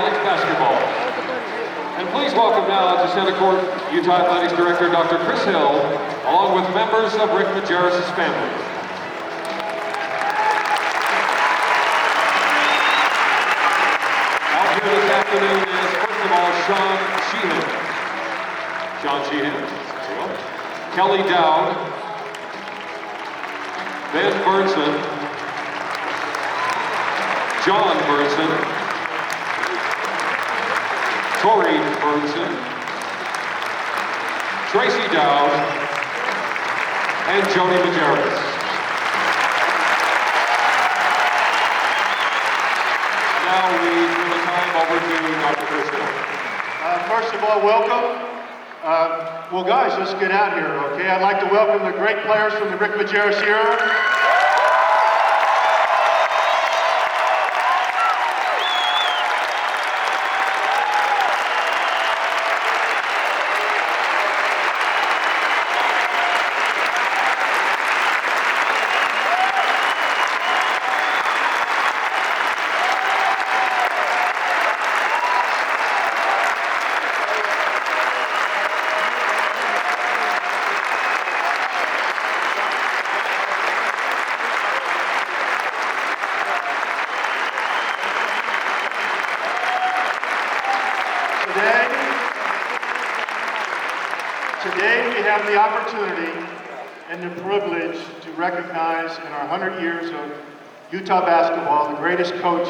Athletics basketball. And please welcome now to center court Utah Athletics Director Dr. Chris Hill, along with members of Rick Majerus' family. Out here this afternoon is, first of all, Sean Sheehan. Kelly Dowd, Ben Burnson, John Burnson, Tori Burnson, Tracy Dowd, and Joni Majerus. Now we turn the time over to Dr. Chris Hill. First of all, welcome. Well, guys, let's get out here, okay? I'd like to welcome the great players from the Rick Majerus era. Today we have the opportunity and the privilege to recognize in our 100 years of Utah basketball the greatest coach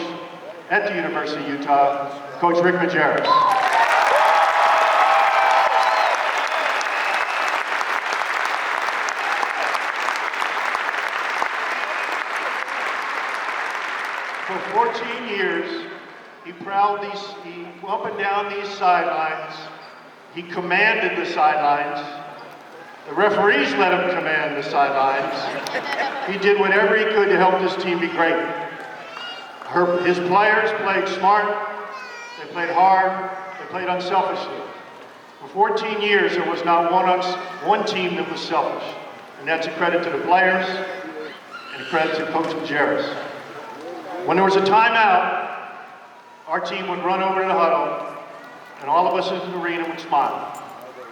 at the University of Utah, Coach Rick Majerus. For 14 years, he up and down these sidelines. He commanded the sidelines. The referees let him command the sidelines. He did whatever he could to help this team be great. His players played smart, they played hard, they played unselfishly. For 14 years, there was not one team that was selfish. And that's a credit to the players and a credit to Coach Majerus. When there was a timeout, our team would run over to the huddle, and all of us in the arena would smile,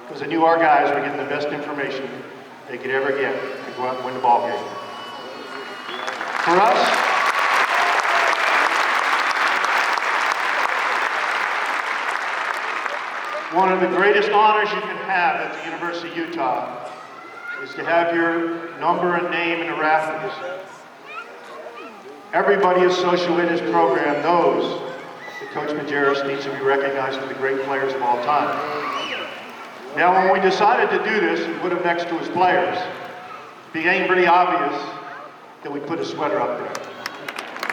because they knew our guys were getting the best information they could ever get to go out and win the ball game. For us, one of the greatest honors you can have at the University of Utah is to have your number and name in the rafters. Everybody associated with this program knows that Coach Majerus needs to be recognized for the great players of all time. Now, when we decided to do this and put him next to his players, it became pretty obvious that we put a sweater up there.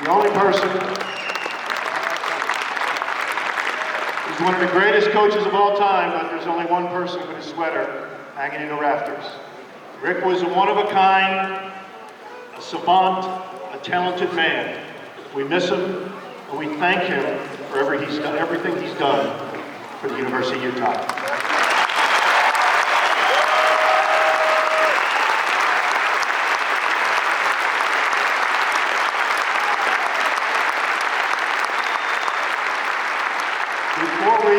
The only person who's one of the greatest coaches of all time, but there's only one person with a sweater hanging in the rafters. Rick was a one-of-a-kind, a savant, a talented man. We miss him, and we thank him for everything he's done for the University of Utah. Before we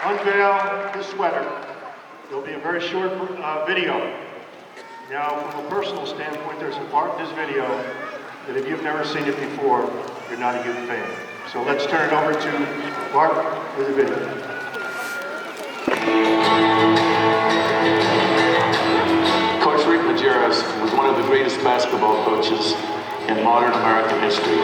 unveil his sweater, there'll be a very short video. Now, from a personal standpoint, there's a part in this video that if you've never seen it before, you're not a Ute fan. So let's turn it over to Bart with the video. Coach Rick Majerus was one of the greatest basketball coaches in modern American history.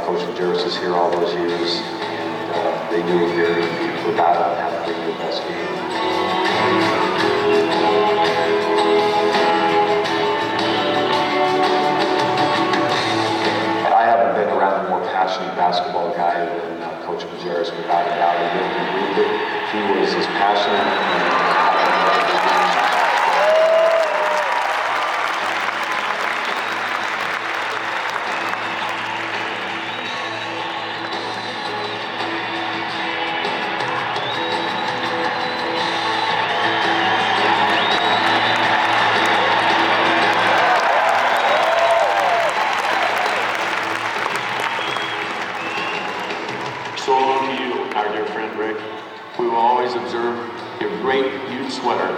Coach Majerus is here all those years, and they knew here without him how to bring the best game. I haven't been around a more passionate basketball guy than Coach Majerus, without a doubt. He lived and breathed it. He was as passionate. we will always observe your great youth sweater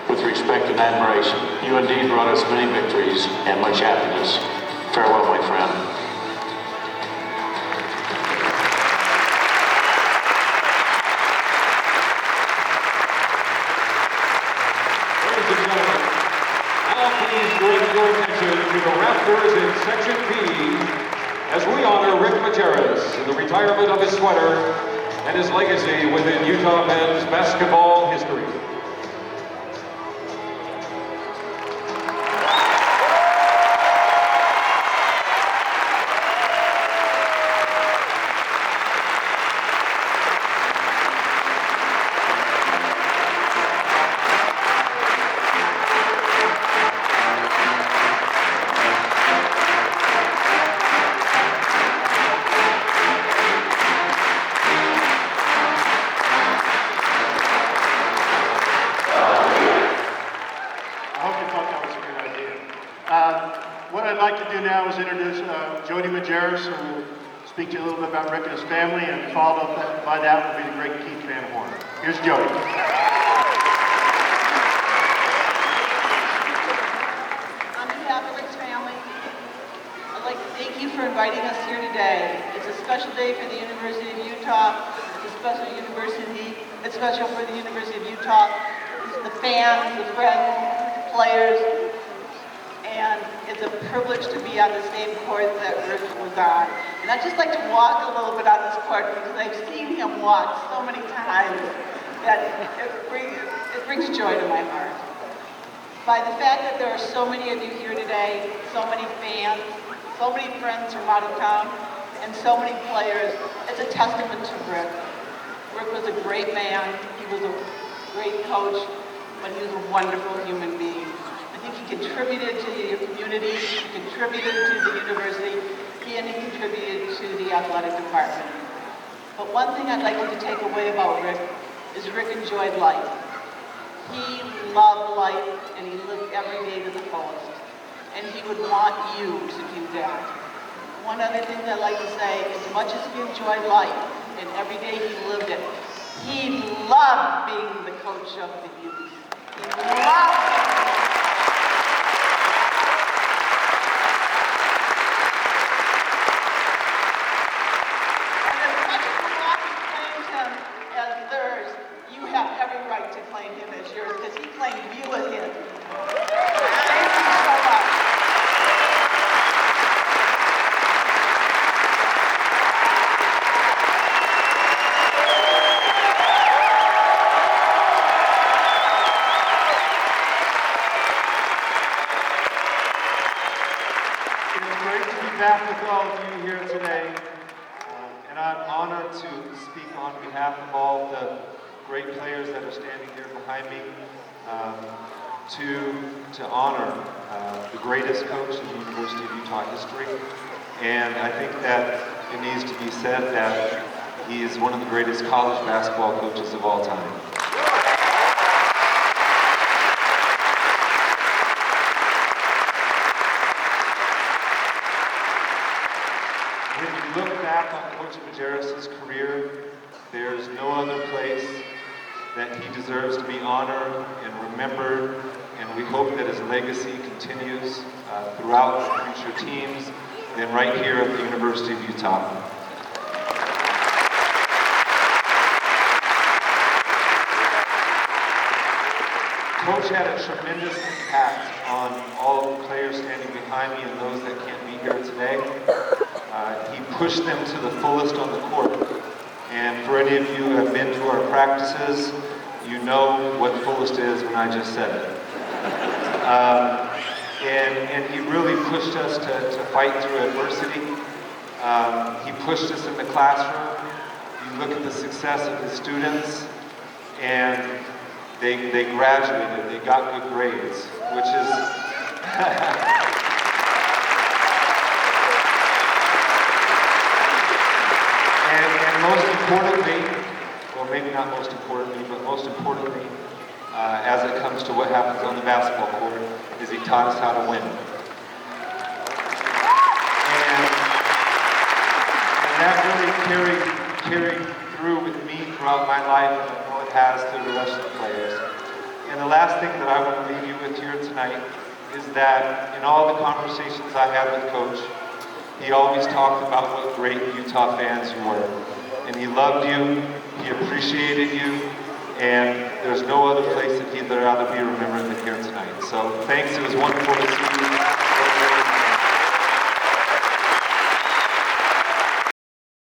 with respect and admiration. You indeed brought us many victories and much happiness. Farewell, my friend. Ladies and gentlemen, now please direct your attention to the rafters in Section B as we honor Rick Majerus in the retirement of his sweater and his legacy within Utah men's basketball history. What I'd like to do now is introduce Jody Majerus, who will speak to you a little bit about Rick and his family, and followed up by that will be the great Keith Van Horn. Here's Jody. On behalf of Rick's family, I'd like to thank you for inviting us here today. It's a special day for the University of Utah. It's special for the University of Utah, the fans, the friends, players, and it's a privilege to be on the same court that Rick was on. And I'd just like to walk a little bit on this court because I've seen him walk so many times that it brings joy to my heart. By the fact that there are so many of you here today, so many fans, so many friends from out of town, and so many players, it's a testament to Rick. Rick was a great man, he was a great coach, but he was a wonderful human being. I think he contributed to the community, he contributed to the university, and he contributed to the athletic department. But one thing I'd like you to take away about Rick is Rick enjoyed life. He loved life and he lived every day to the fullest. And he would want you to do that. One other thing I'd like to say, as much as he enjoyed life and every day he lived it, he loved being the coach of the youth. He loved every right to claim him as yours because he claimed you as his. Thank you so much. It's great to be back with all of you here today. And I'm honored to speak on behalf of all the great players that are standing here behind me to honor the greatest coach in the University of Utah history. And I think that it needs to be said that he is one of the greatest college basketball coaches of all time. When you look back on Coach Majerus' career, there's no other place that he deserves to be honored and remembered, and we hope that his legacy continues throughout future teams and right here at the University of Utah. Coach had a tremendous impact on all of the players standing behind me and those that can't be here today. He pushed them to the fullest on the court. And for any of you who have been to our practices, you know what fullest is when I just said it. And he really pushed us to fight through adversity. He pushed us in the classroom. You look at the success of his students, and they graduated, they got good grades, which is... And most importantly, well maybe not most importantly, but most importantly, as it comes to what happens on the basketball court, is he taught us how to win. And that really carried through with me throughout my life, and I know has to the rest of the players. And the last thing that I want to leave you with here tonight is that in all the conversations I had with Coach, he always talked about what great Utah fans you were. And he loved you, he appreciated you, and there's no other place that he'd rather be remembered than here tonight. So thanks, it was wonderful to see you.